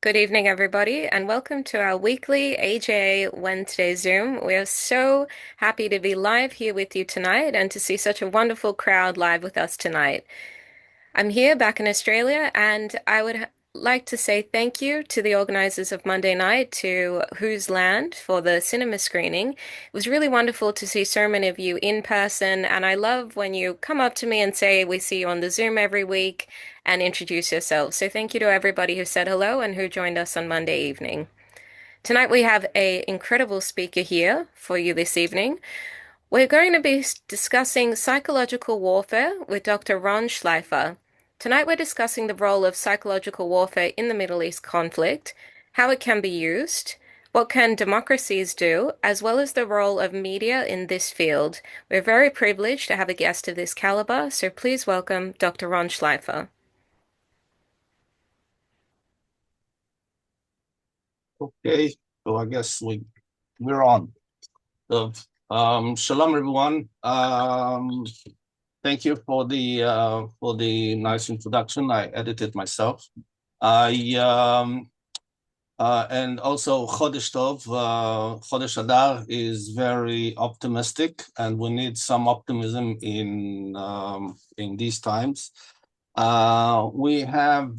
Good evening, everybody, and welcome to our weekly AJA Wednesday Zoom. We are so happy to be live here with you tonight and to see such a wonderful crowd live with us tonight. I'm here back in Australia, and I would like to say thank you to the organizers of Monday night, to Whose Land, for the cinema screening. It was really wonderful to see so many of you in person, and I love when you come up to me and say, "We see you on the Zoom every week," and introduce yourselves. So thank you to everybody who said hello and who joined us on Monday evening. Tonight we have an incredible speaker here for you this evening. We're going to be discussing psychological warfare with Dr. Ron Schleifer. Tonight we're discussing the role of psychological warfare in the Middle East conflict, how it can be used, what can democracies do, as well as the role of media in this field. We're very privileged to have a guest of this caliber, so please welcome Dr. Ron Schleifer. Okay, so I guess we're on. So, shalom everyone. Thank you for the nice introduction. I edited myself. I and also Chodesh Tov, Chodesh Adar is very optimistic, and we need some optimism in these times. We have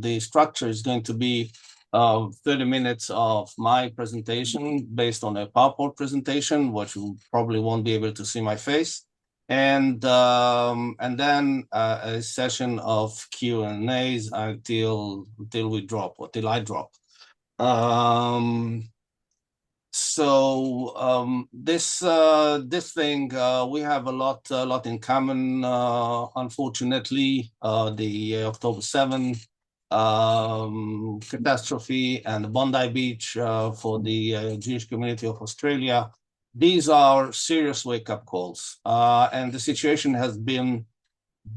the structure is going to be 30 minutes of my presentation based on a PowerPoint presentation, which you probably won't be able to see my face. And then a session of Q&As until we drop, or till I drop. This thing we have a lot in common. Unfortunately, the October 7th catastrophe and Bondi Beach for the Jewish community of Australia. These are serious wake-up calls, and the situation has been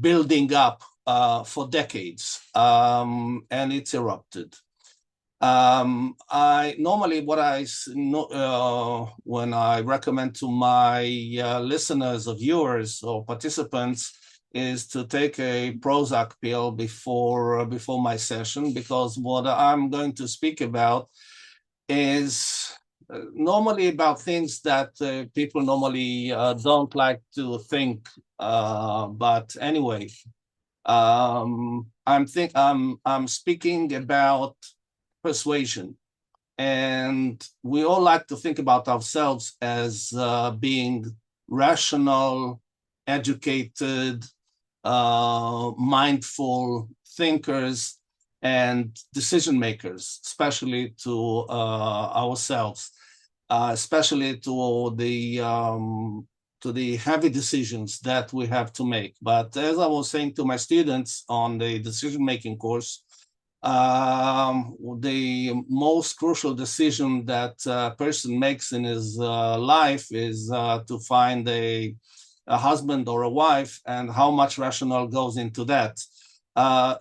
building up for decades, and it's erupted. I normally when I recommend to my listeners or viewers or participants is to take a Prozac pill before my session, because what I'm going to speak about is normally about things that people normally don't like to think. But anyway, I'm speaking about persuasion. And we all like to think about ourselves as being rational, educated, mindful thinkers and decision makers, especially to ourselves, especially to the heavy decisions that we have to make. But as I was saying to my students on the decision-making course, the most crucial decision that a person makes in his life is to find a husband or a wife, and how much rationale goes into that.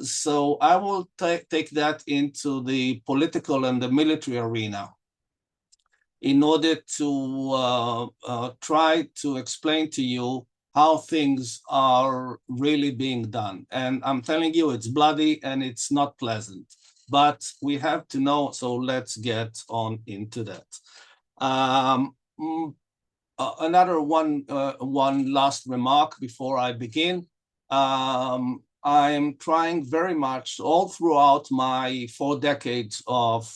So I will take that into the political and the military arena in order to try to explain to you how things are really being done. And I'm telling you, it's bloody and it's not pleasant, but we have to know, so let's get on into that. Another one last remark before I begin. I'm trying very much all throughout my 4 decades of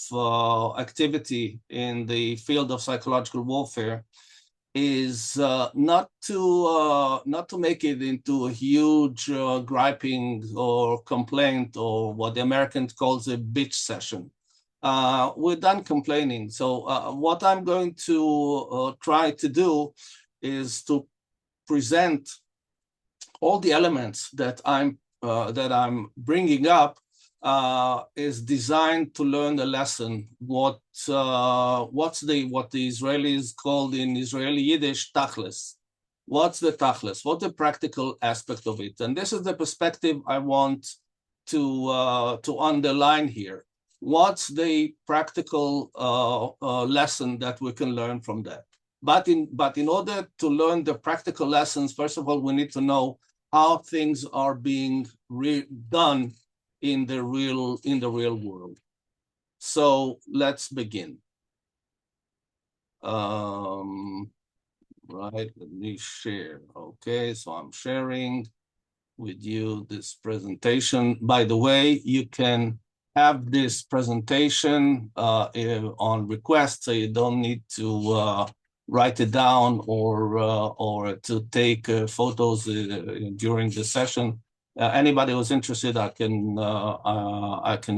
activity in the field of psychological warfare is not to make it into a huge griping or complaint, or what the Americans calls a bitch session. We're done complaining. So what I'm going to try to do is to present all the elements that I'm bringing up is designed to learn the lesson. What the Israelis called in Israeli Yiddish tachlis. What's the tachlis? What's the practical aspect of it? And this is the perspective I want to underline here. What's the practical lesson that we can learn from that? But in order to learn the practical lessons, first of all, we need to know how things are being done in the real world. So let's begin. Right, let me share. Okay, so I'm sharing with you this presentation. By the way, you can have this presentation on request, so you don't need to write it down or to take photos during the session. Anybody who's interested, I can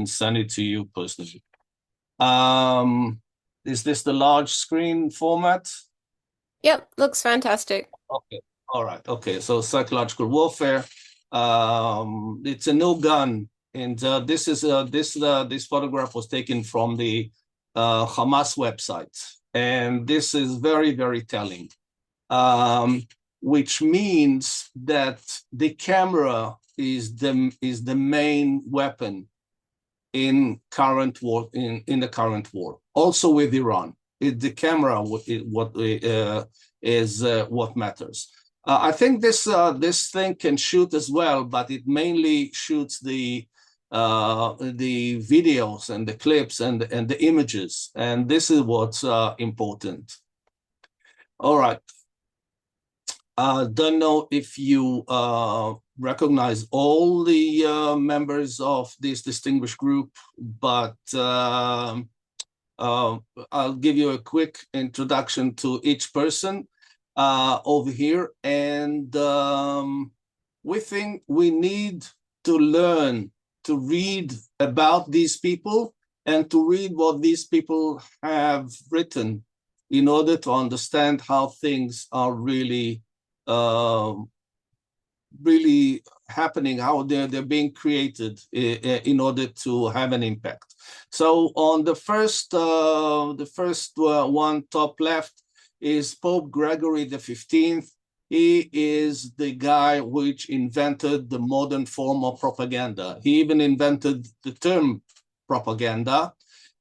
send it to you personally. Is this the large screen format? Yep, looks fantastic. Okay. All right. Okay. So psychological warfare. It's a new gun, and this photograph was taken from the Hamas website, and this is very, very telling. Which means that the camera is the main weapon in current war in the current war. Also with Iran, the camera is what matters. I think this thing can shoot as well, but it mainly shoots the videos and the clips and the images, and this is what's important. All right. Don't know if you recognize all the members of this distinguished group, but I'll give you a quick introduction to each person over here. And we think we need to learn to read about these people and to read what these people have written in order to understand how things are really really happening, how they're being created in order to have an impact. So on the first one top left is Pope Gregory the 15th. He is the guy which invented the modern form of propaganda. He even invented the term propaganda.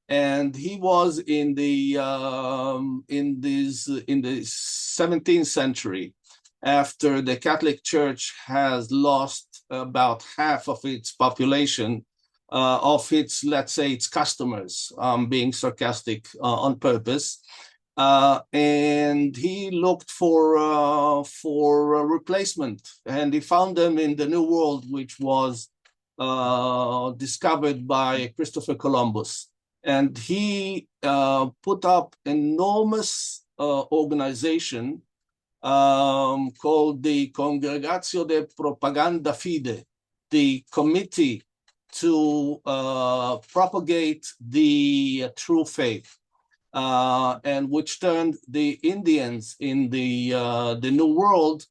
And he was in the 17th century, after the Catholic Church has lost about half of its population, of its, let's say, its customers, being sarcastic on purpose. And he looked for a replacement, and he found them in the New World, which was discovered by Christopher Columbus. And he put up enormous organization called the Congregatio de Propaganda Fide, the committee to propagate the true faith, and which turned the Indians in the New World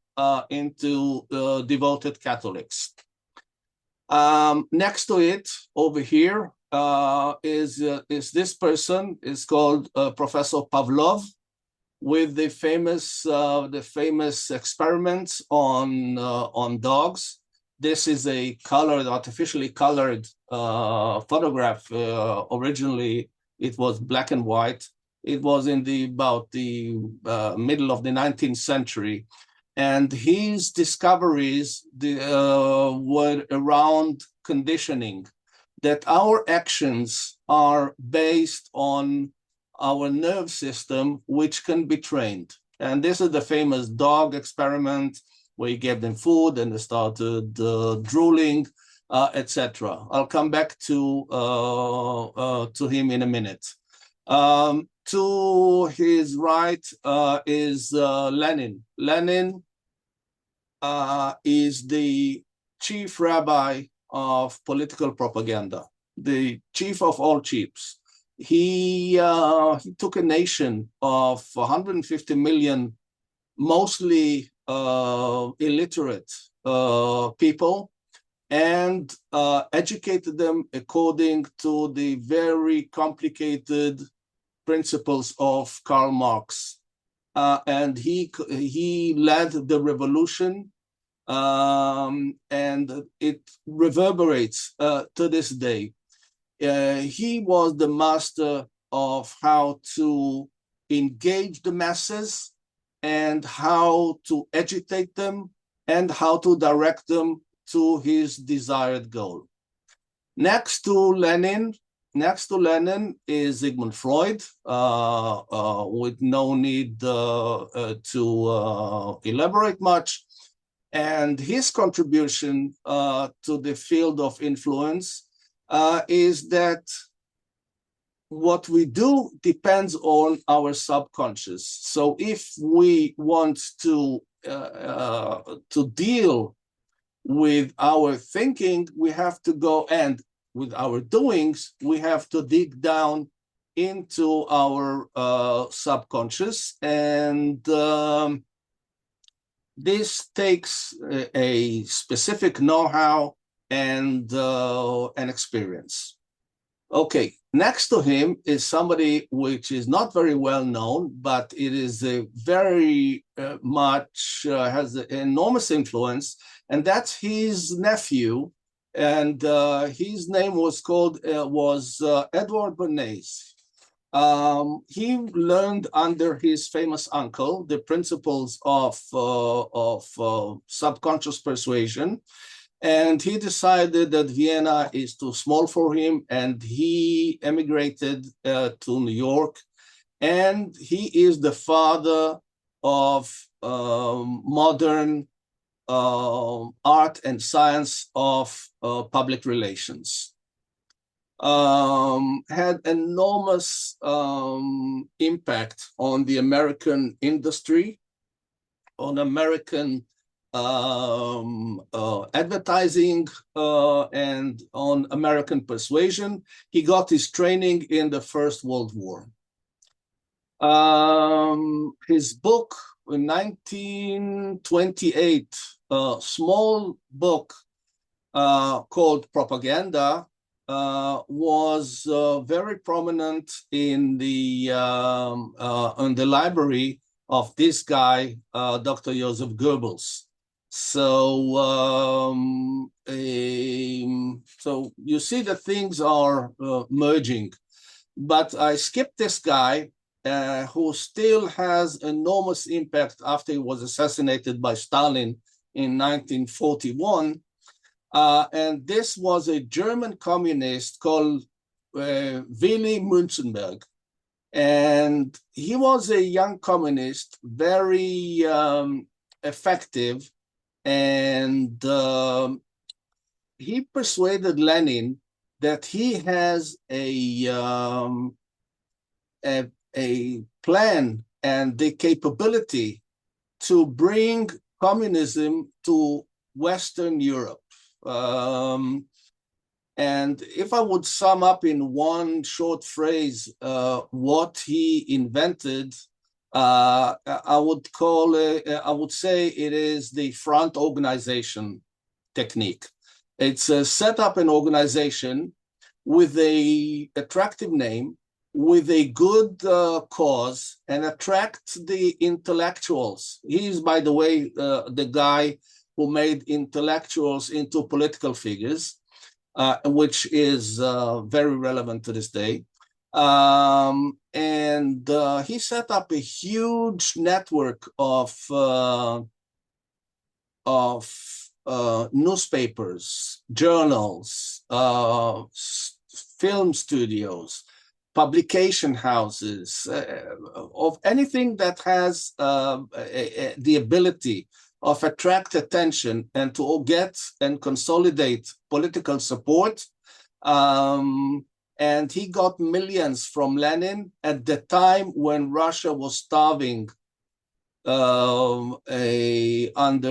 into devoted Catholics. Next to it, over here, is this person. Is called Professor Pavlov, with the famous experiments on dogs. This is a artificially colored photograph. Originally, it was black and white. It was in about the middle of the 19th century, and his discoveries were around conditioning, that our actions are based on our nerve system, which can be trained. And this is the famous dog experiment, where you gave them food and they started drooling, etc. I'll come back to him in a minute. To his right is Lenin. Lenin is the chief rabbi of political propaganda, the chief of all chiefs. He took a nation of 150 million, mostly illiterate people, and educated them according to the very complicated principles of Karl Marx. And he led the revolution, and it reverberates to this day. He was the master of how to engage the masses and how to agitate them and how to direct them to his desired goal. Next to Lenin, next to Lenin is Sigmund Freud, with no need to elaborate much. And his contribution to the field of influence is that what we do depends on our subconscious. So if we want to deal with our thinking, we have to go, and with our doings, we have to dig down into our subconscious. And this takes a specific know-how and an experience. Okay, next to him is somebody which is not very well known, but it is a very much has an enormous influence, and that's his nephew, and his name was Edward Bernays. He learned under his famous uncle the principles of subconscious persuasion, and he decided that Vienna is too small for him, and he emigrated to New York. And he is the father of modern art and science of public relations. Had enormous impact on the American industry, on American advertising, and on American persuasion. He got his training in the First World War. His book in 1928, a small book called Propaganda, was very prominent in the library of this guy, Dr. Joseph Goebbels. So you see that things are merging. But I skipped this guy, who still has enormous impact after he was assassinated by Stalin in 1941. And this was a German communist called Willy Münzenberg. And he was a young communist, very effective, and he persuaded Lenin that he has a plan and the capability to bring communism to Western Europe. And if I would sum up in one short phrase what he invented, I would say it is the front organization technique. It's set up an organization with an attractive name, with a good cause, and attract the intellectuals. He's, by the way, the guy who made intellectuals into political figures, which is very relevant to this day. And he set up a huge network of newspapers, journals, film studios, publication houses, of anything that has the ability of attract attention and to get and consolidate political support. And he got millions from Lenin at the time when Russia was starving under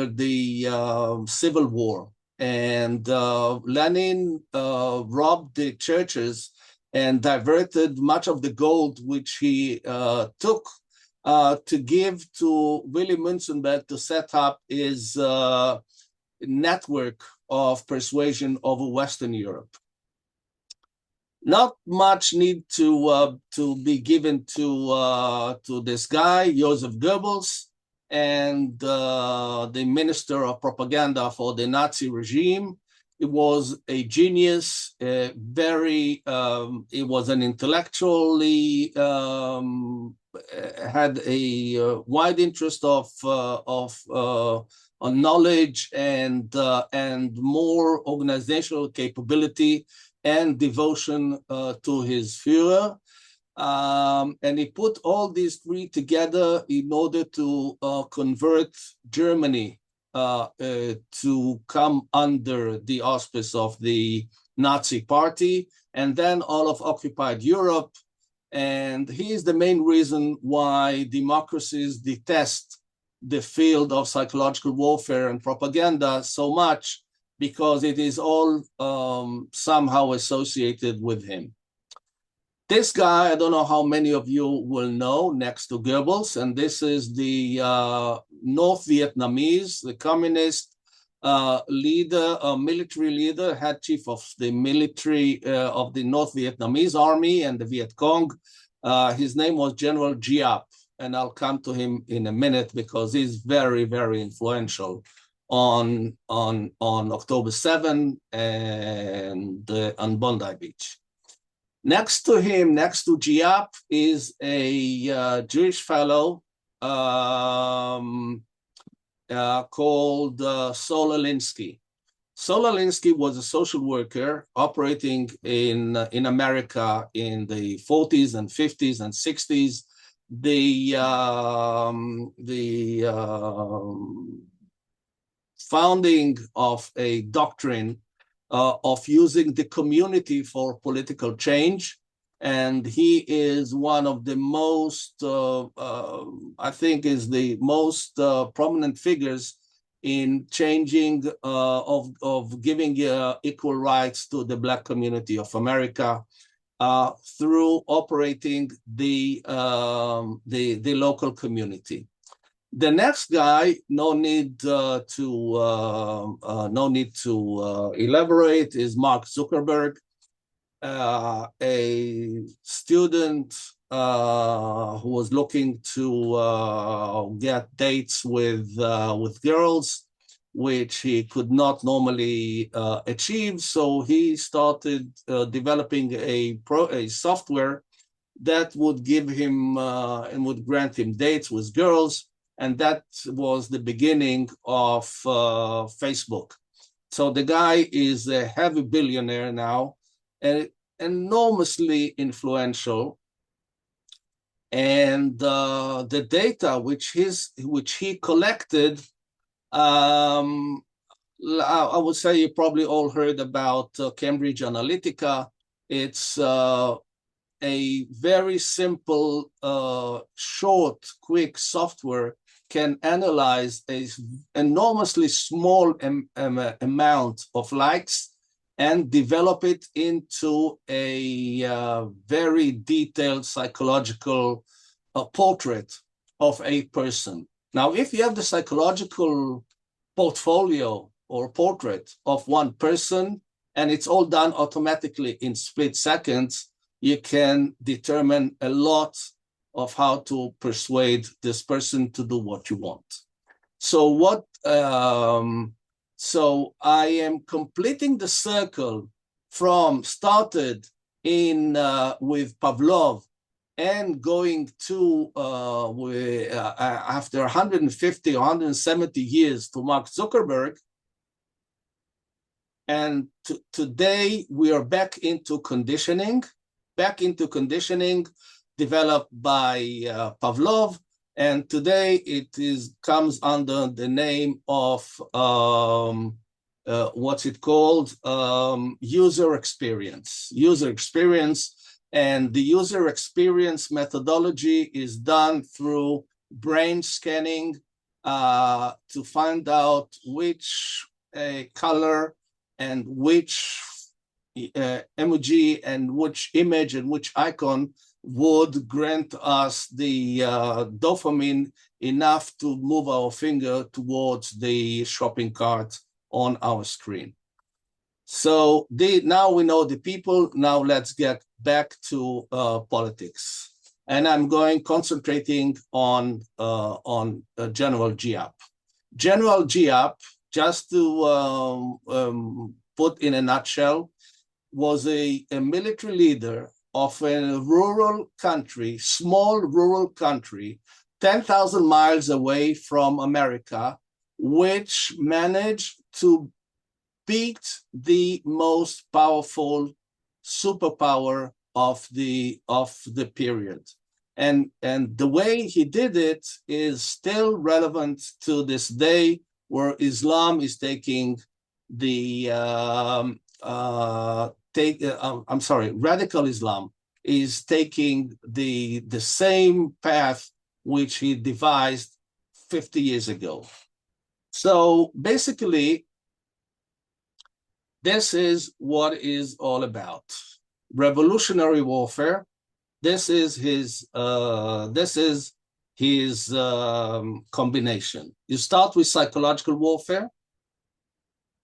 the civil war. And Lenin robbed the churches and diverted much of the gold which he took to give to Willy Münzenberg to set up his network of persuasion over Western Europe. Not much need to be given to this guy, Joseph Goebbels, and the minister of propaganda for the Nazi regime. It was a genius, it was an intellectually, had a wide interest on knowledge and more organizational capability, and devotion to his Führer. And he put all these three together in order to convert Germany to come under the auspice of the Nazi Party, and then all of occupied Europe. And he is the main reason why democracies detest the field of psychological warfare and propaganda so much, because it is all somehow associated with him. This guy, I don't know how many of you will know, next to Goebbels, and this is the North Vietnamese, the communist leader, military leader, head chief of the military of the North Vietnamese army and the Viet Cong. His name was General Giap, and I'll come to him in a minute because he's very, very influential on October 7 and on Bondi Beach. Next to him, next to Giap, is a Jewish fellow called Sol Alinsky. Sol Alinsky was a social worker operating in America in the 40s and 50s and 60s. The founding of a doctrine of using the community for political change. And he is one of the most, I think is the most prominent figures in changing, of giving equal rights to the Black community of America through operating the local community. The next guy, no need to elaborate, is Mark Zuckerberg, a student who was looking to get dates with girls, which he could not normally achieve. So he started developing a software that would give him and would grant him dates with girls. And that was the beginning of Facebook. So the guy is a heavy billionaire now, and enormously influential. And the data which he collected, I would say you probably all heard about Cambridge Analytica. It's a very simple, short, quick software can analyze an enormously small amount of likes and develop it into a very detailed psychological portrait of a person. Now, if you have the psychological portfolio or portrait of one person, and it's all done automatically in split seconds, you can determine a lot of how to persuade this person to do what you want. So so I am completing the circle from started in with Pavlov and going to after 150 or 170 years to Mark Zuckerberg. And today we are back into conditioning developed by Pavlov, and today it comes under the name of what's it called? User experience. And the user experience methodology is done through brain scanning to find out which color and which emoji and which image and which icon would grant us the dopamine enough to move our finger towards the shopping cart on our screen. So now we know the people. Now let's get back to politics. And I'm concentrating on General Giap. General Giap, just to put in a nutshell, was a military leader of a rural country, small rural country, 10,000 miles away from America, which managed to beat the most powerful superpower of the period. And the way he did it is still relevant to this day, where Islam is taking the radical Islam is taking the same path which he devised 50 years ago. So basically, this is what is all about. Revolutionary warfare. This is his combination. You start with psychological warfare,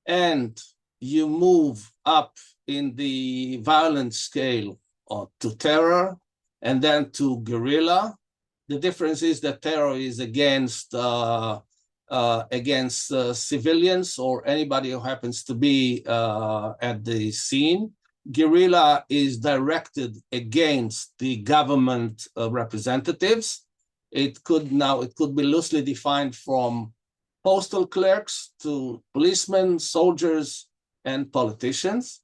and you move up in the violence scale to terror, and then to guerrilla. The difference is that terror is against civilians or anybody who happens to be at the scene. Guerrilla is directed against the government representatives. It could be loosely defined from postal clerks to policemen, soldiers, and politicians.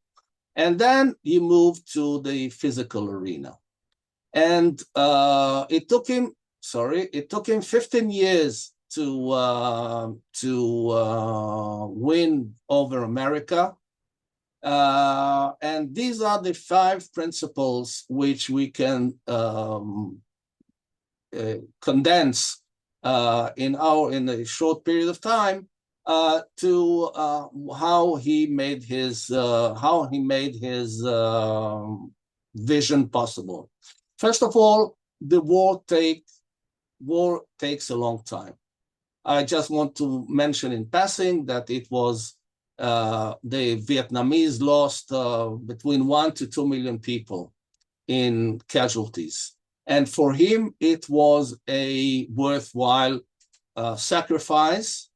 And then you move to the physical arena. And it took him 15 years to win over America. And these are the 5 principles which we can condense in a short period of time to how he made his vision possible. First of all, the war takes a long time. I just want to mention in passing that it was the Vietnamese lost between 1 to 2 million people in casualties. And for him, it was a worthwhile sacrifice,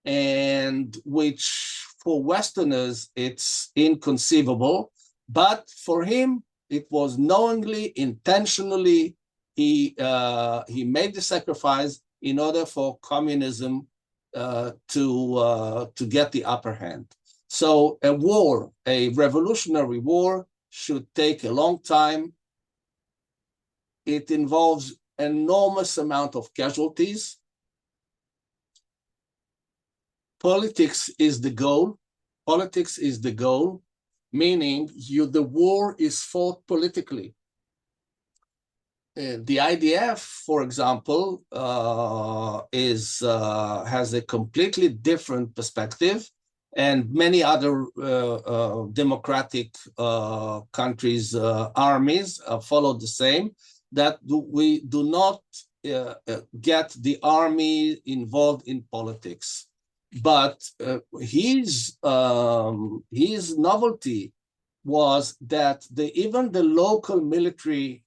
and which for Westerners, it's inconceivable. But for him, it was knowingly, intentionally, he made the sacrifice in order for communism to get the upper hand. So a revolutionary war, should take a long time. It involves enormous amount of casualties. Politics is the goal. Politics is the goal, meaning the war is fought politically. The IDF, for example, has a completely different perspective, and many other democratic countries' armies follow the same. That we do not get the army involved in politics, but his novelty was that even the local military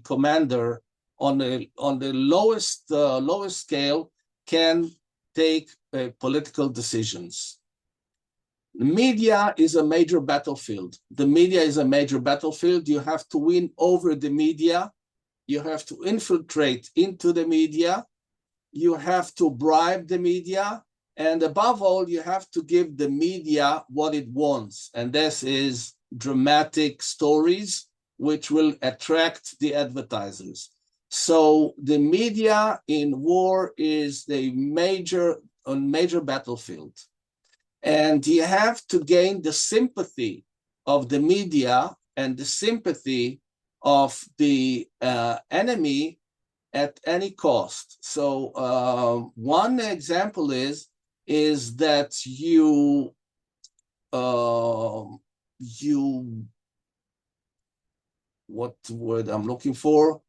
commander on the lowest scale can take political decisions. The media is a major battlefield. The media is a major battlefield. You have to win over the media. You have to infiltrate into the media. You have to bribe the media. And above all, you have to give the media what it wants. And this is dramatic stories which will attract the advertisers. So the media in war is a major battlefield. And you have to gain the sympathy of the media and the sympathy of the enemy at any cost. So one example is that what word I'm looking for?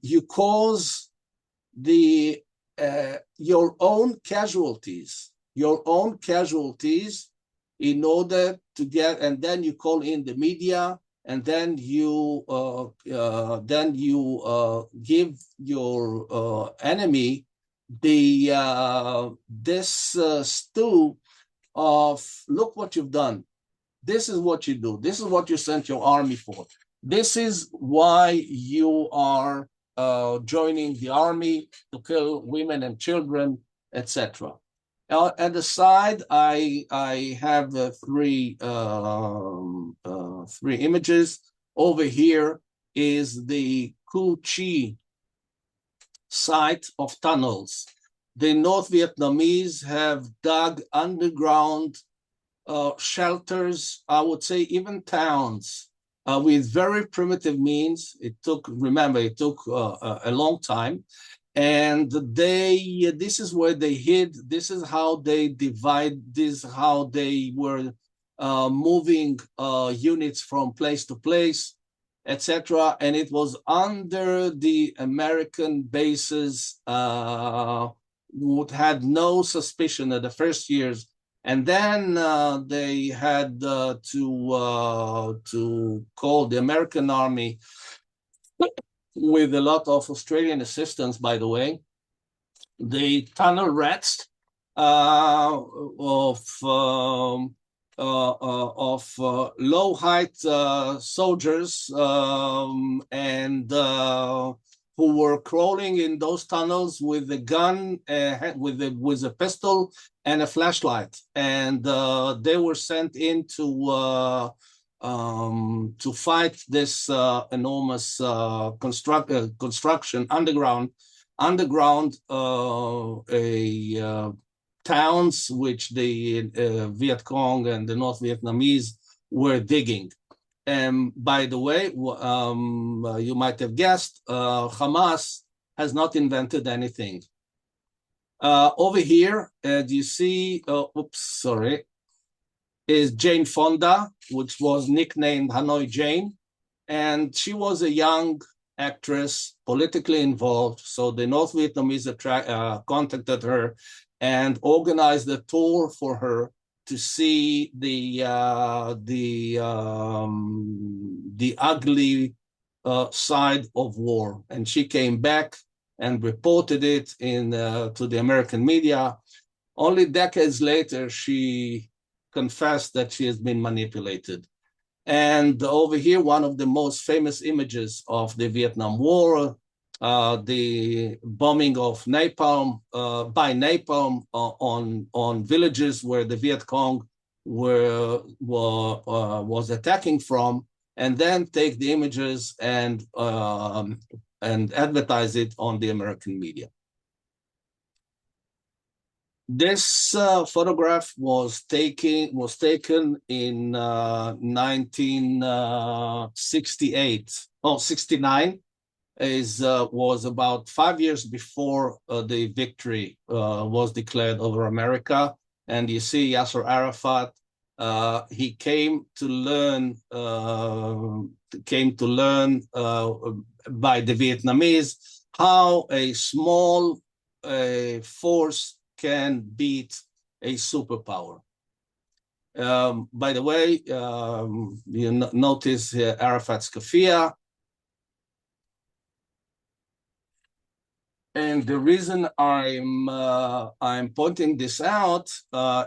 You cause your own casualties in order to get, and then you call in the media, and then you give your enemy this stew of, look what you've done. This is what you do. This is what you sent your army for. This is why you are joining the army, to kill women and children, etc. At the side, I have three images. Over here is the Cu Chi site of tunnels. The North Vietnamese have dug underground shelters, I would say even towns, with very primitive means. Remember, it took a long time. And this is where they hid. This is how they divide. This is how they were moving units from place to place, etc. And it was under the American bases, would had no suspicion of the first years, and then they had to call the American army with a lot of Australian assistance, by the way. The tunnel rats of low height soldiers and who were crawling in those tunnels with a gun, with a pistol and a flashlight, and they were sent in to fight this enormous construction underground towns which the Viet Cong and the North Vietnamese were digging. And by the way, you might have guessed, Hamas has not invented anything. Over here, do you see, is Jane Fonda, which was nicknamed Hanoi Jane. And she was a young actress, politically involved. So the North Vietnamese contacted her and organized a tour for her to see the ugly side of war. And she came back and reported it to the American media. Only decades later, she confessed that she has been manipulated. And over here, one of the most famous images of the Vietnam War, the bombing of by napalm on villages where the Viet Cong was attacking from, and then take the images and advertise it on the American media. This photograph was taken in 1968 or 69. Was about 5 years before the victory was declared over America. And you see Yasser Arafat. He came to learn by the Vietnamese how a small force can beat a superpower. By the way, you notice Arafat's keffiyeh. And the reason I'm pointing this out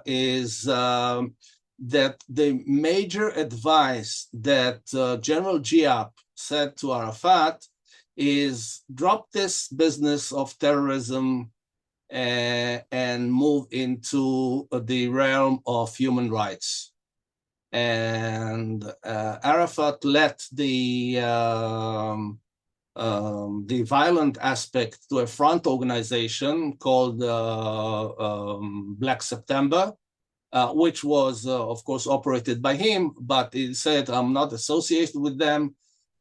is that the major advice that General Giap said to Arafat is drop this business of terrorism and move into the realm of human rights. And Arafat let the violent aspect to a front organization called Black September, which was, of course, operated by him, but he said, I'm not associated with them.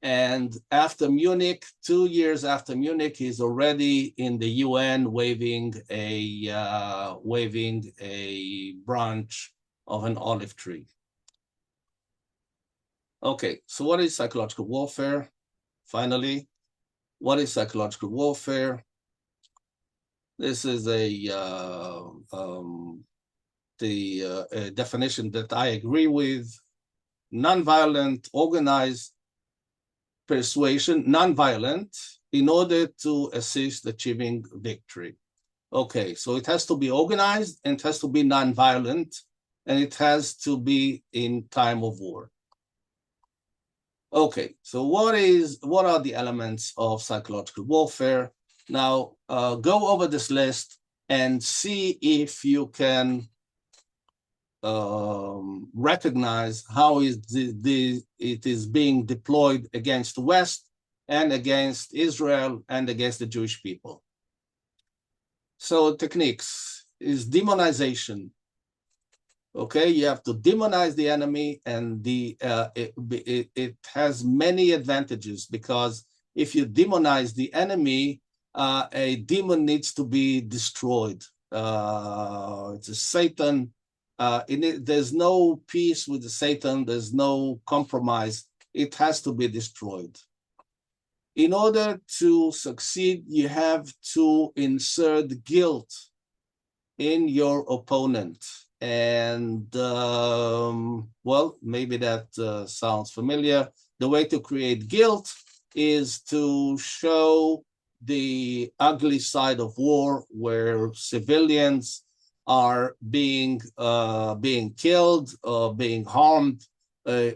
And after Munich, 2 years after Munich, he's already in the UN waving a branch of an olive tree. Okay, so what is psychological warfare? Finally, what is psychological warfare? This is a definition that I agree with. Nonviolent, organized persuasion, nonviolent, in order to assist achieving victory. Okay, so it has to be organized, and it has to be nonviolent, and it has to be in time of war. Okay, so what are the elements of psychological warfare? Now, go over this list and see if you can recognize how it is being deployed against the West and against Israel and against the Jewish people. So techniques is demonization. Okay, you have to demonize the enemy, and it has many advantages, because if you demonize the enemy, a demon needs to be destroyed. It's a Satan. There's no peace with the Satan. There's no compromise. It has to be destroyed. In order to succeed, you have to insert guilt in your opponent. And well, maybe that sounds familiar. The way to create guilt is to show the ugly side of war, where civilians are being killed or being harmed by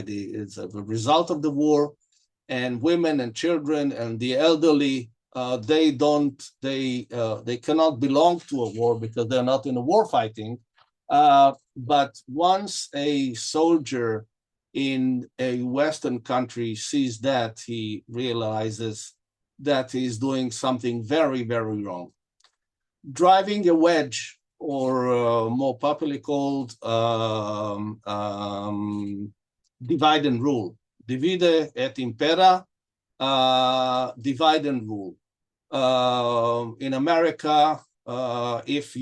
the as a result of the war, and women and children and the elderly, they cannot belong to a war because they're not in a war fighting. But once a soldier in a Western country sees that, he realizes that he's doing something very, very wrong. Driving a wedge, or more popularly called divide and rule. Divide et impera, divide and rule. In America, if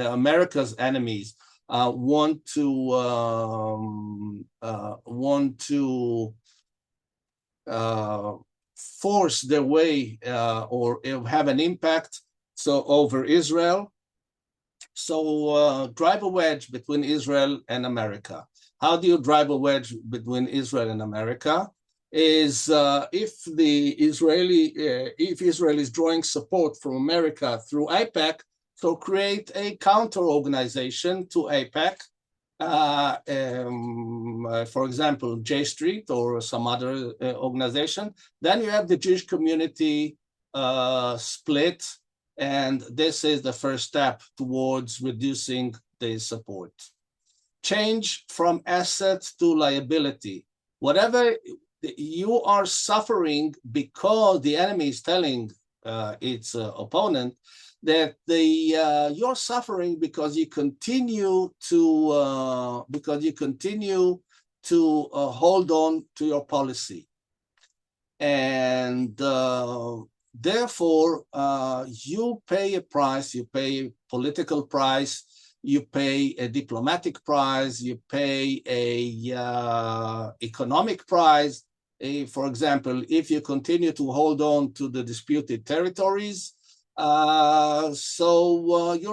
America's enemies want to force their way or have an impact over Israel, so drive a wedge between Israel and America. How do you drive a wedge between Israel and America? Is if Israel is drawing support from America through AIPAC, so create a counter organization to AIPAC. For example, J Street or some other organization. Then you have the Jewish community split, and this is the first step towards reducing the support. Change from asset to liability. Whatever you are suffering because the enemy is telling its opponent that you're suffering because you continue to hold on to your policy, and therefore you pay a price. You pay a political price. You pay a diplomatic price. You pay a economic price. For example, if you continue to hold on to the disputed territories, you'll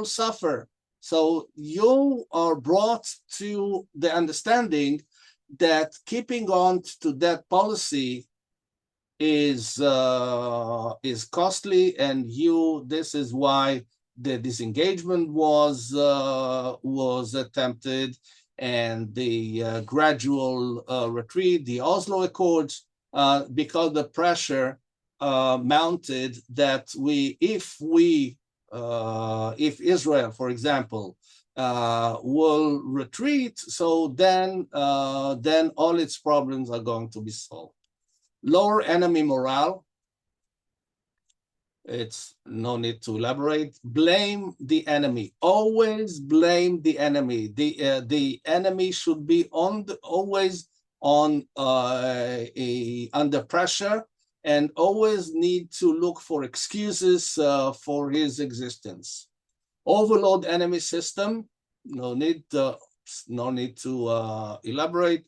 suffer. So you are brought to the understanding that keeping on to that policy is costly, and this is why the disengagement was attempted, and the gradual retreat, the Oslo Accords, because the pressure mounted that if Israel, for example, will retreat, so then all its problems are going to be solved. Lower enemy morale. It's no need to elaborate. Blame the enemy. Always blame the enemy. The enemy should be always on under pressure, and always need to look for excuses for his existence. Overload enemy system. No need to elaborate.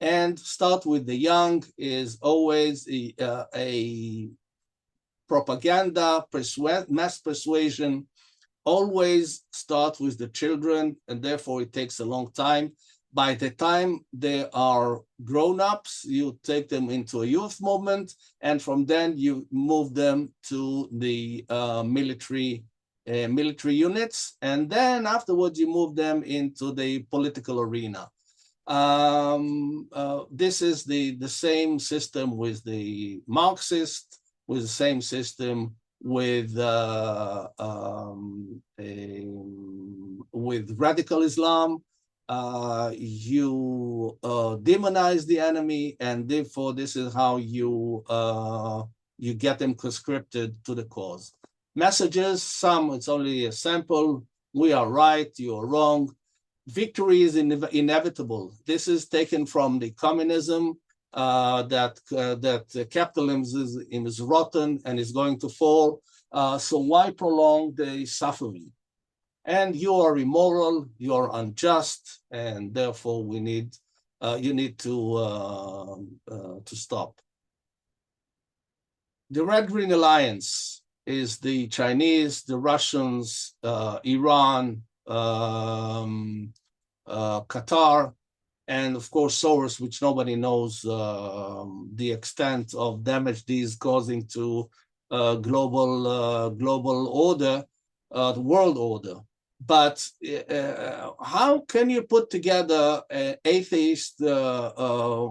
And start with the young is always a propaganda, mass persuasion. Always start with the children, and therefore it takes a long time. By the time they are grown-ups, you take them into a youth movement, and from then you move them to the military units, and then afterwards you move them into the political arena. This is the same system with the Marxist, with the same system with radical Islam. You demonize the enemy, and therefore this is how you get them conscripted to the cause. Messages, some it's only a sample. We are right, you are wrong. Victory is inevitable. This is taken from the communism that capitalism is rotten and is going to fall. So why prolong the suffering? And you are immoral, you are unjust, and therefore you need to stop. The Red-Green Alliance is the Chinese, the Russians, Iran, Qatar, and of course Soros, which nobody knows the extent of damage these causing to global order, the world order. But how can you put together atheist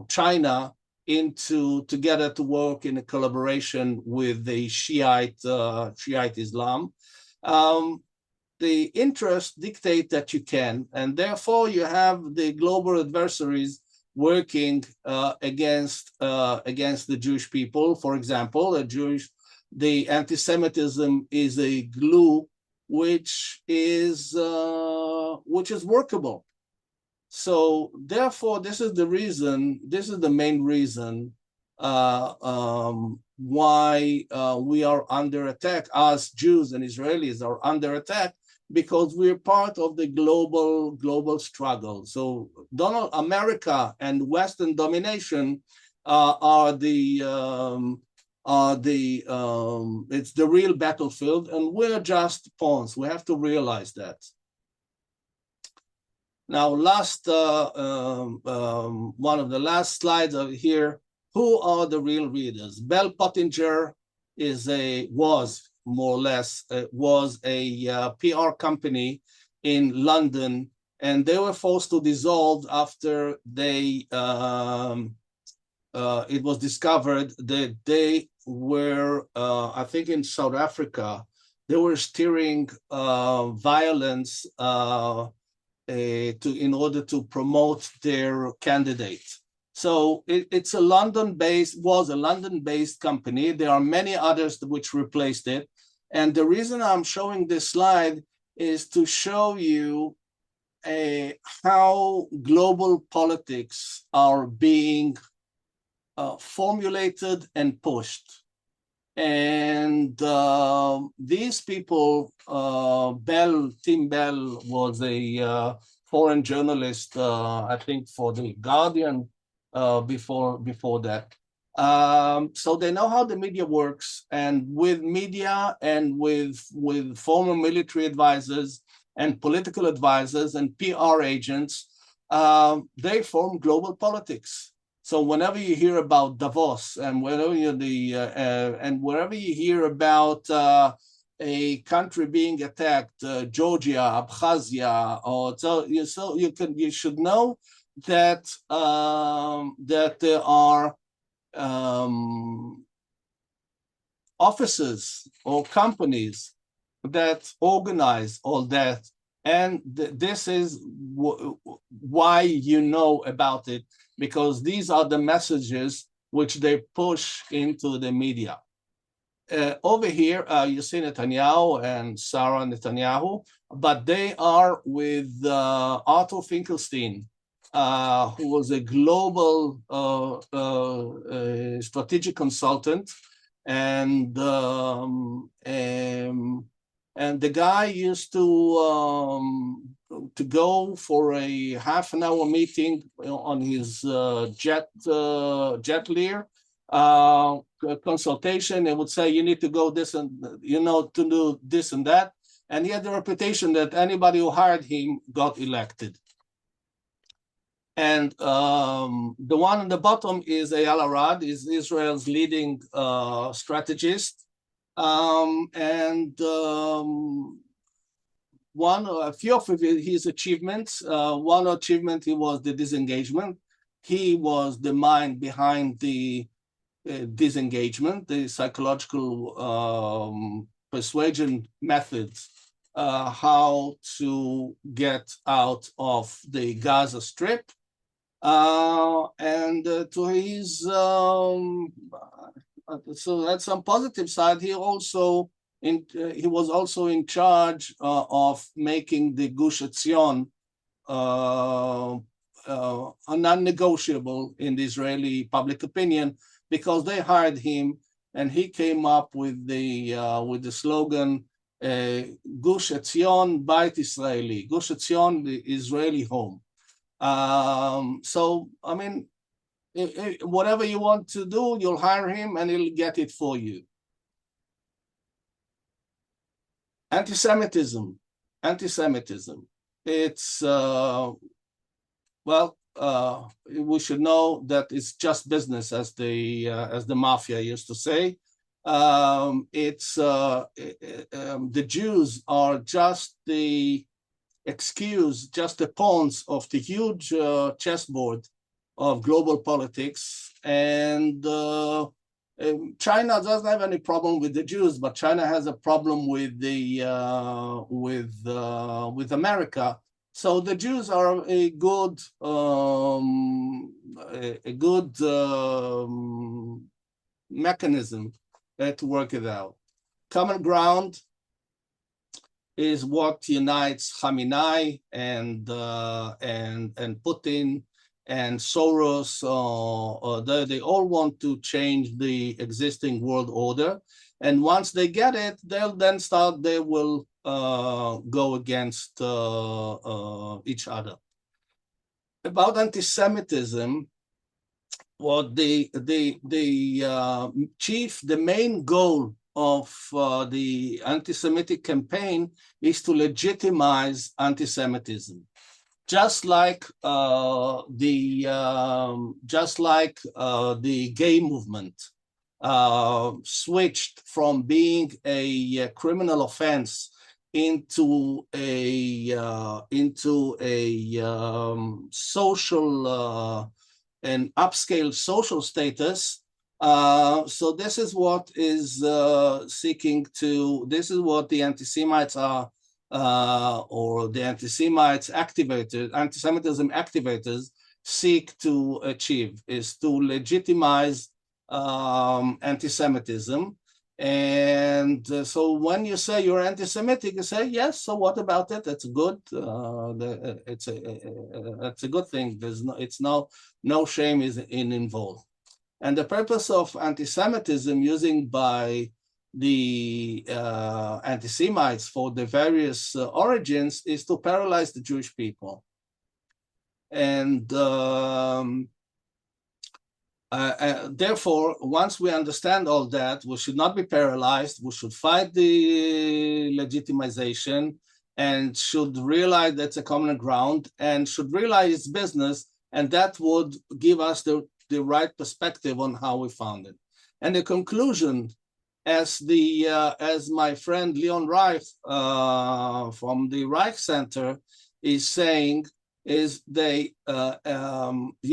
China together to work in a collaboration with the Shiite Islam? The interests dictate that you can, and therefore you have the global adversaries working against the Jewish people. For example, the anti-Semitism is a glue which is workable. So therefore, this is the main reason why we are under attack. Us Jews and Israelis are under attack because we're part of the global struggle. So America and Western domination it's the real battlefield, and we're just pawns. We have to realize that. Now, one of the last slides over here. Who are the real readers? Bell Pottinger was more or less a PR company in London, and they were forced to dissolve after it was discovered that they were, I think in South Africa, they were steering violence in order to promote their candidate. So was a London-based company. There are many others which replaced it. And the reason I'm showing this slide is to show you how global politics are being formulated and pushed. And these people, Tim Bell was a foreign journalist, I think, for The Guardian before that. So they know how the media works, and with media and with former military advisors and political advisors and PR agents, they form global politics. So whenever you hear about Davos and wherever you hear about a country being attacked, Georgia, Abkhazia, or you should know that that there are offices or companies that organize all that, and this is why you know about it, because these are the messages which they push into the media. Over here, you see Netanyahu and Sarah Netanyahu, but they are with Arthur Finkelstein, who was a global strategic consultant, and the guy used to go for a half-an-hour meeting on his Jetlear consultation, and would say, you need to go this and, to do this and that. And he had the reputation that anybody who hired him got elected. And the one on the bottom is Eyal Arad, is Israel's leading strategist. a few of his achievements. One achievement he was the disengagement. He was the mind behind the disengagement, the psychological persuasion methods, how to get out of the Gaza Strip. And to his, so that's some positive side. He was also in charge of making the Gush Etzion non-negotiable in the Israeli public opinion, because they hired him, and he came up with the slogan Gush Etzion Bait Israeli, Gush Etzion, the Israeli home. So I mean, whatever you want to do, you'll hire him and he'll get it for you. Anti-Semitism. It's we should know that it's just business, as the mafia used to say. The Jews are just the excuse, just the pawns of the huge chessboard of global politics. And China doesn't have any problem with the Jews, but China has a problem with America. So the Jews are a good mechanism to work it out. Common ground is what unites Khamenei and Putin and Soros. They all want to change the existing world order, and once they get it, they will go against each other. About anti-Semitism, what the main goal of the anti-Semitic campaign is to legitimize anti-Semitism, just like the gay movement switched from being a criminal offense into a social and upscale social status. So this is what is this is what the anti-Semites are, or the anti-Semitism activators seek to achieve, is to legitimize anti-Semitism. And so when you say you're anti-Semitic, you say, yes, so what about it? It's good. It's a good thing. There's no shame involved. And the purpose of anti-Semitism using by the anti-Semites for the various origins is to paralyze the Jewish people. And therefore, once we understand all that, we should not be paralyzed. We should fight the legitimization and should realize that's a common ground and should realize it's business, and that would give us the right perspective on how we found it. And the conclusion, as my friend Leon Reich from the Reich Center is saying, is you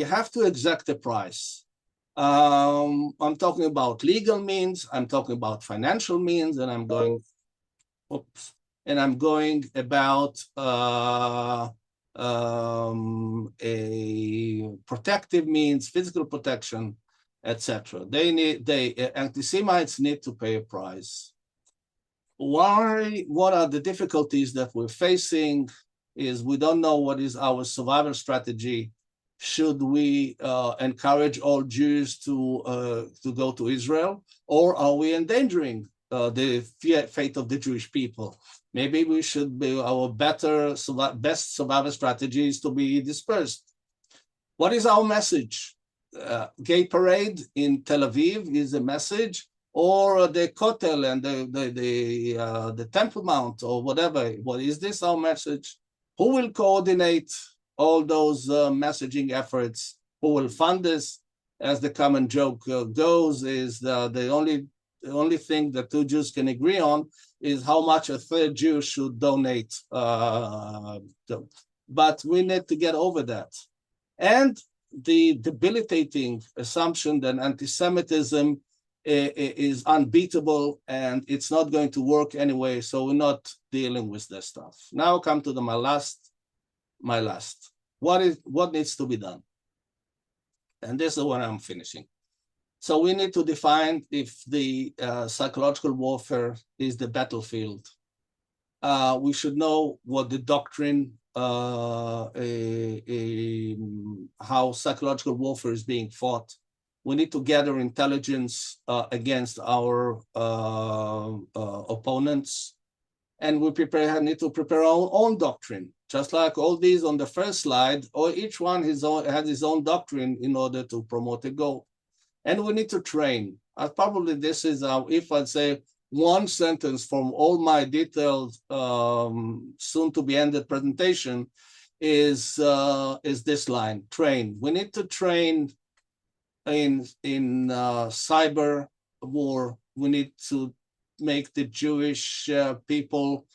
have to exact the price. I'm talking about legal means, I'm talking about financial means, and I'm going about a protective means, physical protection, etc. Anti-Semites need to pay a price. Why? What are the difficulties that we're facing? Is we don't know what is our survival strategy. Should we encourage all Jews to go to Israel, or are we endangering the fate of the Jewish people? Maybe we should be, our best survival strategy is to be dispersed. What is our message? Gay parade in Tel Aviv is a message, or the Kotel and the Temple Mount, or whatever. What is this our message? Who will coordinate all those messaging efforts? Who will fund this? As the common joke goes, is the only thing that two Jews can agree on is how much a third Jew should donate. But we need to get over that. And the debilitating assumption that anti-Semitism is unbeatable and it's not going to work anyway, so we're not dealing with this stuff. Now come to my last. What needs to be done? And this is what I'm finishing. So we need to define if the psychological warfare is the battlefield. We should know what the doctrine, how psychological warfare is being fought. We need to gather intelligence against our opponents. And we need to prepare our own doctrine, just like all these on the first slide, or each one has his own doctrine in order to promote a goal. And we need to train. Probably this is, if I'd say one sentence from all my detailed, soon to be ended presentation, is this line: train. We need to train in cyber war. We need to make the Jewish people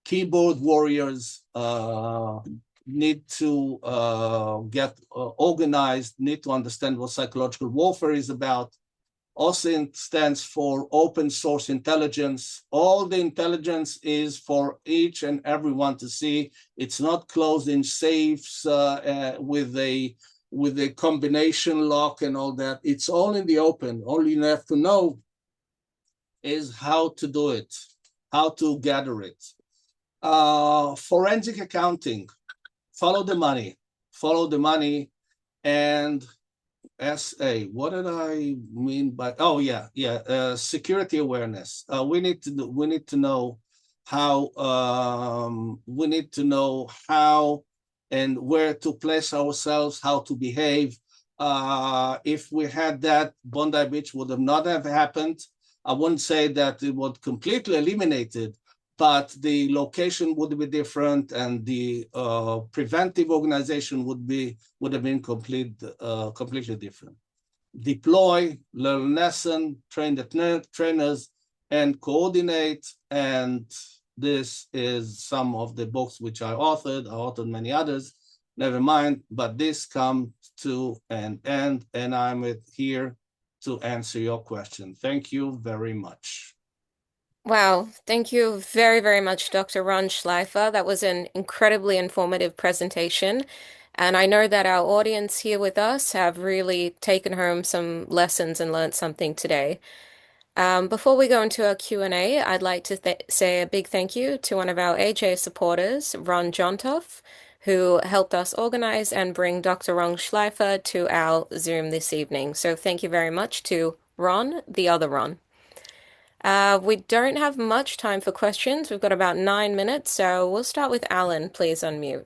keyboard warriors, need to get organized, need to understand what psychological warfare is about. Also stands for open source intelligence. All the intelligence is for each and everyone to see. It's not closed in safes with a combination lock and all that. It's all in the open. All you have to know is how to do it, how to gather it. Forensic accounting. Follow the money, and SA. What did I mean by? Oh yeah. Security awareness. We need to know how. We need to know how and where to place ourselves, how to behave. If we had that, Bondi Beach would not have happened. I wouldn't say that it would completely eliminate it, but the location would be different, and the preventive organization would have been completely different. Deploy, learn lesson, train the trainers, and coordinate. And this is some of the books which I authored. I authored many others. Never mind. But this comes to an end, and I'm here to answer your question. Thank you very much. Wow, thank you very, very much, Dr. Ron Schleifer. That was an incredibly informative presentation. And I know that our audience here with us have really taken home some lessons and learned something today. Before we go into our Q&A, I'd like to say a big thank you to one of our AJ supporters, Ron Jontoff, who helped us organize and bring Dr. Ron Schleifer to our Zoom this evening. So thank you very much to Ron, the other Ron. We don't have much time for questions. We've got about 9 minutes, so we'll start with Alan. Please unmute.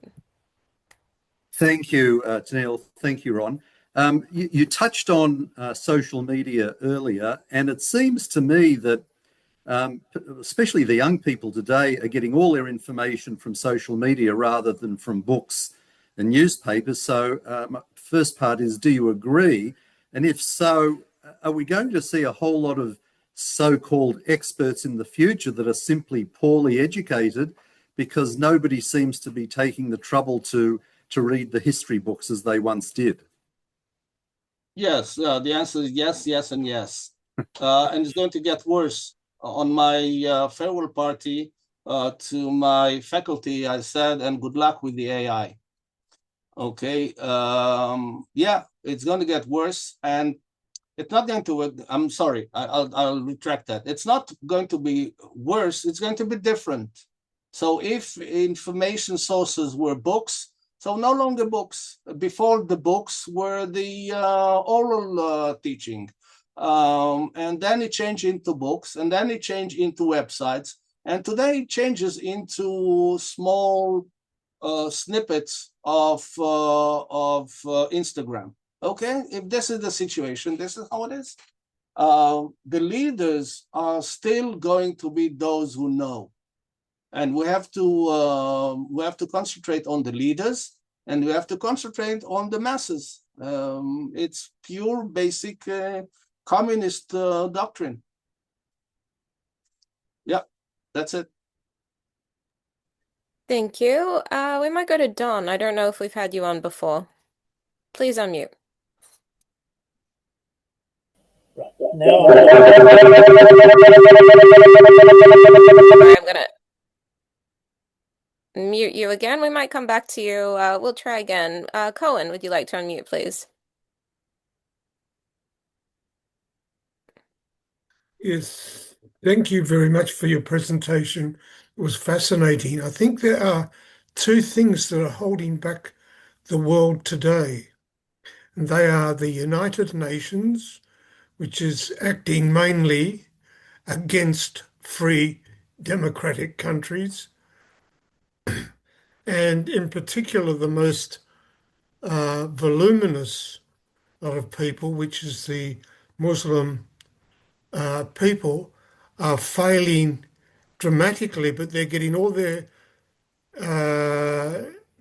Thank you, Tanil. Thank you, Ron. You touched on social media earlier, and it seems to me that especially the young people today are getting all their information from social media rather than from books and newspapers. So my first part is, do you agree? And if so, are we going to see a whole lot of so-called experts in the future that are simply poorly educated because nobody seems to be taking the trouble to read the history books as they once did? Yes, the answer is yes, yes, and yes. And it's going to get worse. On my farewell party to my faculty, I said, and good luck with the AI. Okay, yeah, it's going to get worse, and it's not going to, I'm sorry, I'll retract that. It's not going to be worse, it's going to be different. So if information sources were books, so no longer books. Before, the books were the oral teaching. And then it changed into books, and then it changed into websites. And today it changes into small snippets of Instagram. Okay, if this is the situation, this is how it is. The leaders are still going to be those who know. And we have to concentrate on the leaders, and we have to concentrate on the masses. It's pure basic communist doctrine. Yeah, that's it. Thank you. We might go to Don. I don't know if we've had you on before. Please unmute. No. I'm gonna mute you again. We might come back to you. We'll try again. Cohen, would you like to unmute, please? Yes, thank you very much for your presentation. It was fascinating. I think there are two things that are holding back the world today, and they are the United Nations, which is acting mainly against free democratic countries, and in particular the most voluminous lot of people, which is the Muslim people, are failing dramatically, but they're getting all their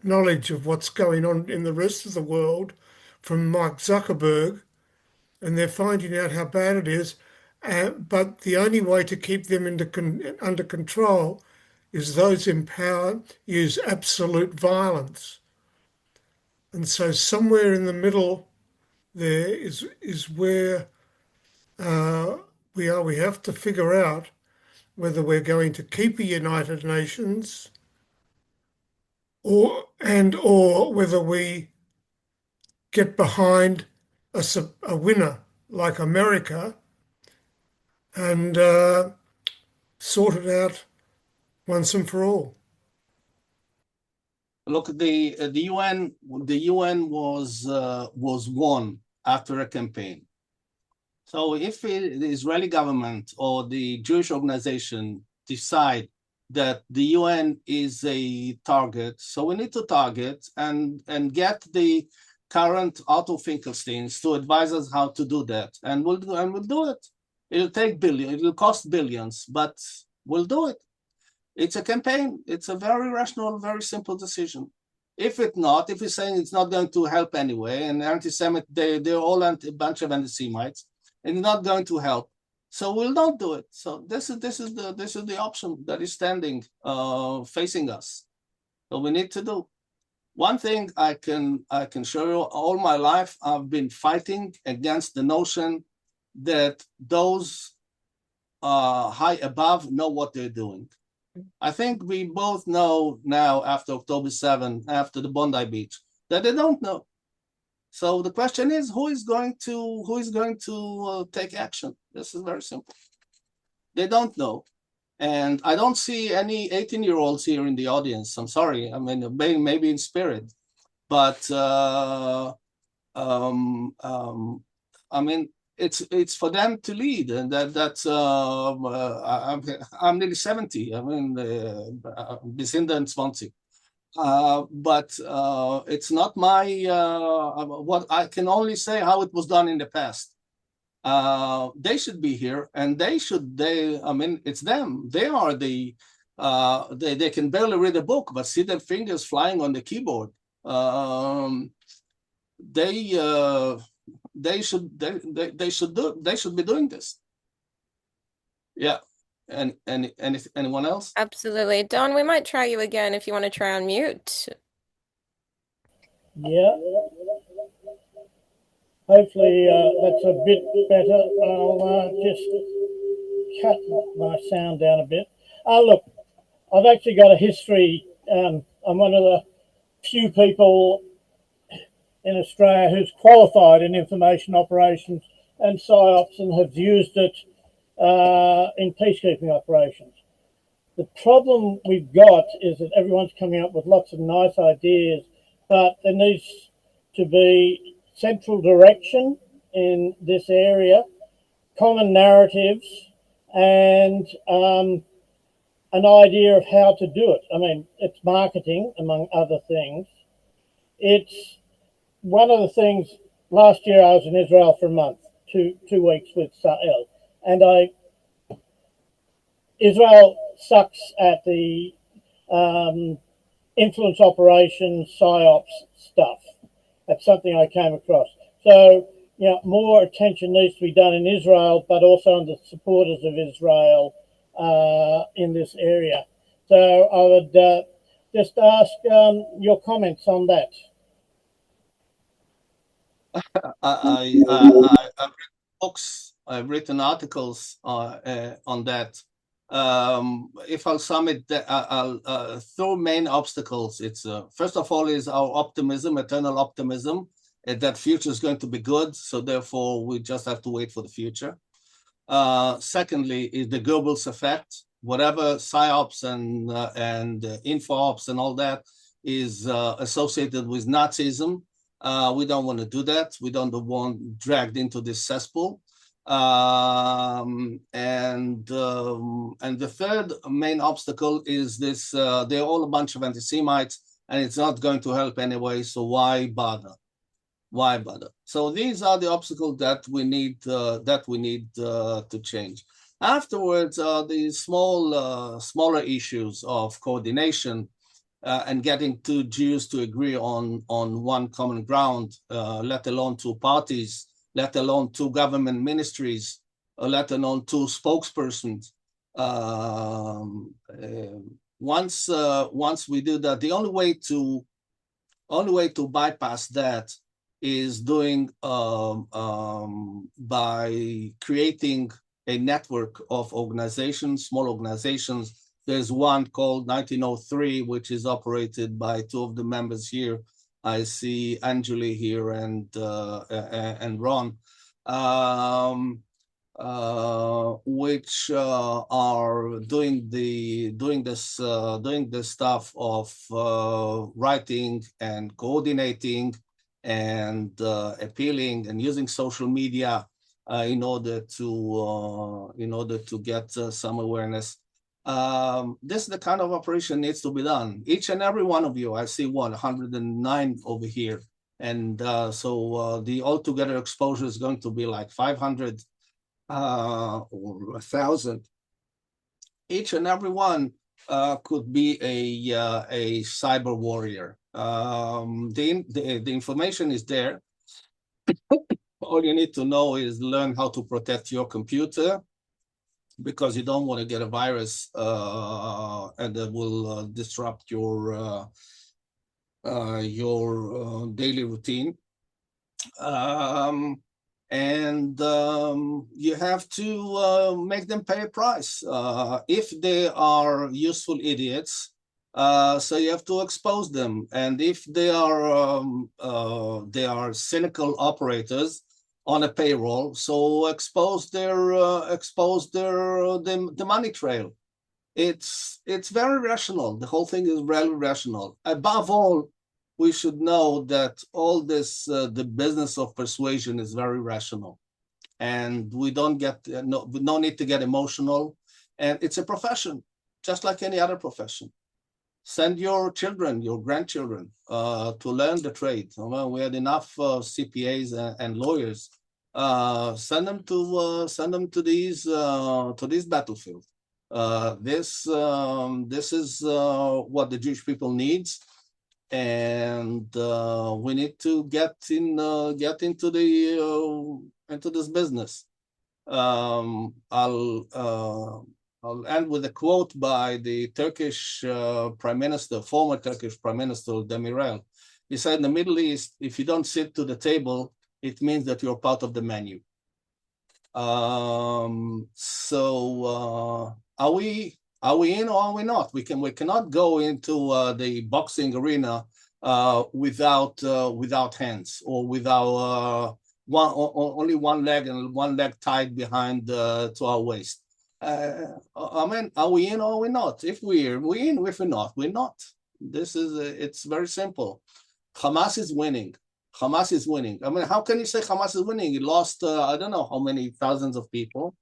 knowledge of what's going on in the rest of the world from Mark Zuckerberg, and they're finding out how bad it is. But the only way to keep them under control is those in power use absolute violence. And so somewhere in the middle there is where we are. We have to figure out whether we're going to keep a United Nations or whether we get behind a winner like America and sort it out once and for all. Look, the UN was won after a campaign. So if the Israeli government or the Jewish organization decide that the UN is a target, so we need to target and get the current Otto Finkelsteins to advise us how to do that, and we'll do it. It'll take billions, it'll cost billions, but we'll do it. It's a campaign. It's a very rational, very simple decision. If you're saying it's not going to help anyway, and anti-Semite, they're all a bunch of anti-Semites, and it's not going to help, so we'll not do it. So this is the option that is standing facing us. So we need to do. One thing I can show you, all my life I've been fighting against the notion that those high above know what they're doing. I think we both know now, after October 7, after the Bondi Beach, that they don't know. So the question is, who is going to take action? This is very simple. They don't know. And I don't see any 18-year-olds here in the audience. I'm sorry. I mean, maybe in spirit, but I mean, it's for them to lead, and that's I'm nearly 70. I mean, wir sind dann 20. But it's not my what I can only say how it was done in the past. They should be here, and I mean, it's them. They are they can barely read a book, but see their fingers flying on the keyboard. They should be doing this. Yeah. And anyone else? Absolutely. Don, we might try you again if you want to try on mute. Yeah. Hopefully that's a bit better. I'll just cut my sound down a bit. Look, I've actually got a history. I'm one of the few people in Australia who's qualified in information operations and PSYOPs and have used it in peacekeeping operations. The problem we've got is that everyone's coming up with lots of nice ideas, but there needs to be central direction in this area, common narratives, and an idea of how to do it. I mean, it's marketing, among other things. It's one of the things. Last year I was in Israel for a month, two weeks with Sa'el, and Israel sucks at the influence operations, PSYOPs stuff. That's something I came across. So more attention needs to be done in Israel, but also on the supporters of Israel in this area. So I would just ask your comments on that. I've written books, I've written articles on that. If I'll sum it, I'll through main obstacles. It's first of all is our optimism, eternal optimism, that future is going to be good. So therefore, we just have to wait for the future. Secondly, is the Goebbels effect. Whatever psyops and info ops and all that is associated with Nazism. We don't want to do that. We don't want dragged into this cesspool. And the third main obstacle is this: they're all a bunch of anti-Semites, and it's not going to help anyway. So why bother? Why bother? So these are the obstacles that we need to change. Afterwards, the smaller issues of coordination and getting two Jews to agree on one common ground, let alone two parties, let alone two government ministries, let alone two spokespersons. Once we do that, the only way to bypass that is doing by creating a network of organizations, small organizations. There's one called 1903, which is operated by two of the members here. I see Anjali here and Ron, which are doing this stuff of writing and coordinating and appealing and using social media in order to get some awareness. This is the kind of operation needs to be done. Each and every one of you, I see 109 over here. And so the altogether exposure is going to be like 500 or 1,000. Each and every one could be a cyber warrior. The information is there. All you need to know is learn how to protect your computer, because you don't want to get a virus and that will disrupt your daily routine. You have to make them pay a price if they are useful idiots. So you have to expose them, and if they are cynical operators on a payroll, so expose the money trail. It's very rational. The whole thing is very rational. Above all, we should know that all this the business of persuasion is very rational, and we don't get no need to get emotional. And it's a profession, just like any other profession. Send your children, your grandchildren, to learn the trade. Well, we had enough CPAs and lawyers. Send them to these battlefields. This is what the Jewish people needs, and we need to get into this business. I'll end with a quote by the Turkish Prime Minister, former Turkish Prime Minister Demirel. He said, in the Middle East, if you don't sit to the table, it means that you're part of the menu. Are we in or are we not? We cannot go into the boxing arena without hands, or without only one leg and one leg tied behind to our waist. I mean, are we in or are we not? If we're in, if we're not, we're not. It's very simple. Hamas is winning. Hamas is winning. I mean, how can you say Hamas is winning? It lost, I don't know how many thousands of people.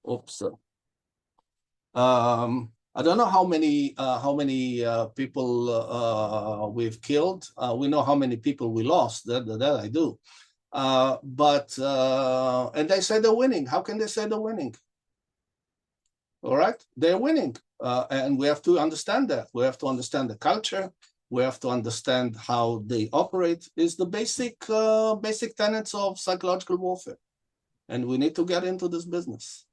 Oops. I don't know how many people we've killed. We know how many people we lost. That I do. And they say they're winning. How can they say they're winning? All right, they're winning, and we have to understand that. We have to understand the culture. We have to understand how they operate, is the basic tenets of psychological warfare. And we need to get into this business.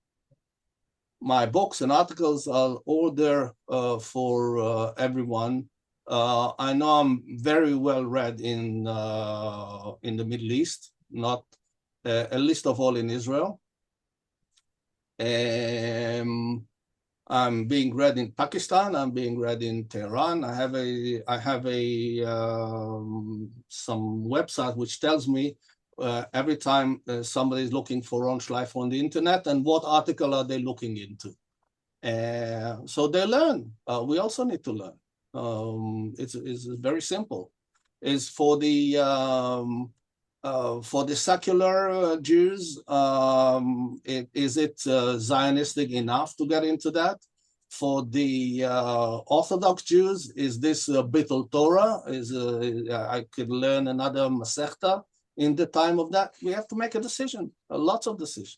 My books and articles are all there for everyone. I know I'm very well read in the Middle East, not least of all in Israel. I'm being read in Pakistan. I'm being read in Tehran. I have some website which tells me every time somebody is looking for Ron Schleifer on the internet and what article are they looking into. So they learn. We also need to learn. It's very simple. It's for the secular Jews, is it Zionistic enough to get into that? For the Orthodox Jews, is this Bittul Torah? I could learn another Masechta in the time of that? We have to make a decision, lots of decisions.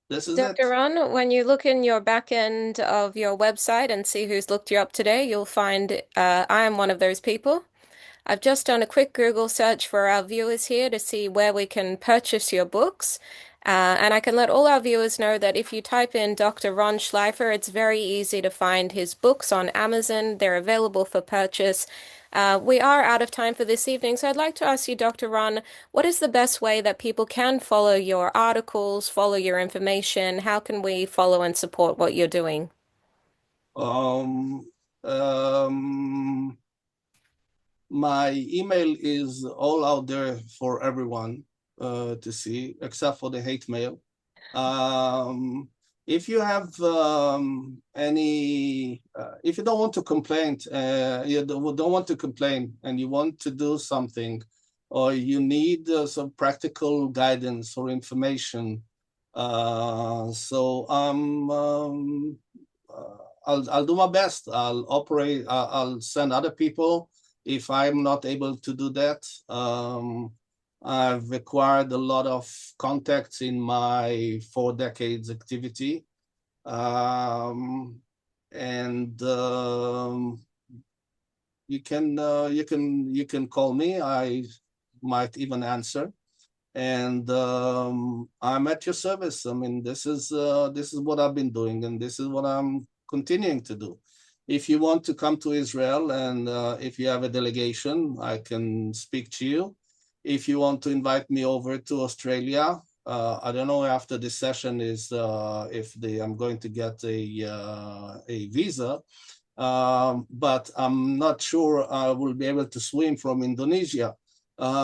This is Dr. it. Ron, when you look in your back end of your website and see who's looked you up today, you'll find I am one of those people. I've just done a quick Google search for our viewers here to see where we can purchase your books. And I can let all our viewers know that if you type in Dr. Ron Schleifer, it's very easy to find his books on Amazon. They're available for purchase. We are out of time for this evening, so I'd like to ask you, Dr. Ron, what is the best way that people can follow your articles, follow your information? How can we follow and support what you're doing? My email is all out there for everyone to see, except for the hate mail. If you have if you don't want to complain, you don't want to complain and you want to do something, or you need some practical guidance or information, so I'll do my best. I'll send other people if I'm not able to do that. I've acquired a lot of contacts in my 4 decades activity. You can call me. I might even answer. And I'm at your service. I mean, this is what I've been doing, and this is what I'm continuing to do. If you want to come to Israel, and if you have a delegation, I can speak to you. If you want to invite me over to Australia, I don't know after this session is I'm going to get a visa, but I'm not sure I will be able to swim from Indonesia. We'll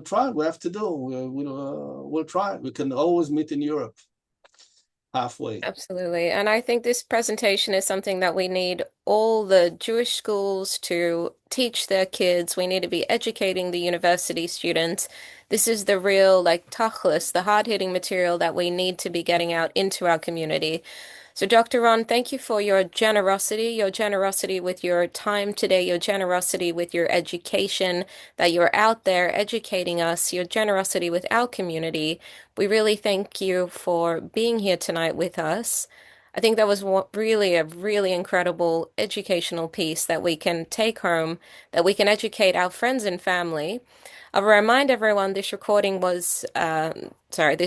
try. We have to do. We'll try. We can always meet in Europe. Halfway. Absolutely. And I think this presentation is something that we need all the Jewish schools to teach their kids. We need to be educating the university students. This is the real, like, tachlis, the hard-hitting material that we need to be getting out into our community. So, Dr. Ron, thank you for your generosity with your time today, your generosity with your education, that you're out there educating us, your generosity with our community. We really thank you for being here tonight with us. I think that was really a really incredible educational piece that we can take home, that we can educate our friends and family. I'll remind everyone this this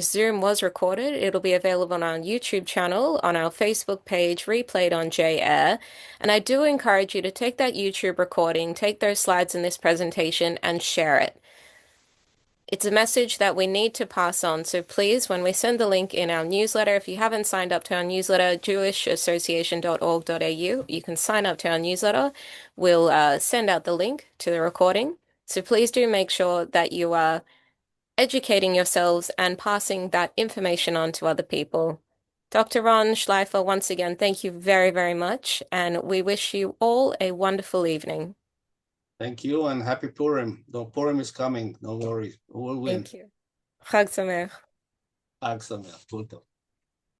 Zoom was recorded. It'll be available on our YouTube channel, on our Facebook page, replayed on J-Air. And I do encourage you to take that YouTube recording, take those slides in this presentation, and share it. It's a message that we need to pass on. So please, when we send the link in our newsletter, if you haven't signed up to our newsletter, jewishassociation.org.au, you can sign up to our newsletter. We'll send out the link to the recording. So please do make sure that you are educating yourselves and passing that information on to other people. Dr. Ron Schleifer, once again, thank you very, very much. And we wish you all a wonderful evening. Thank you, and happy Purim. The Purim is coming. Don't worry. We'll win. Thank you. Chag Sameach. Chag Sameach.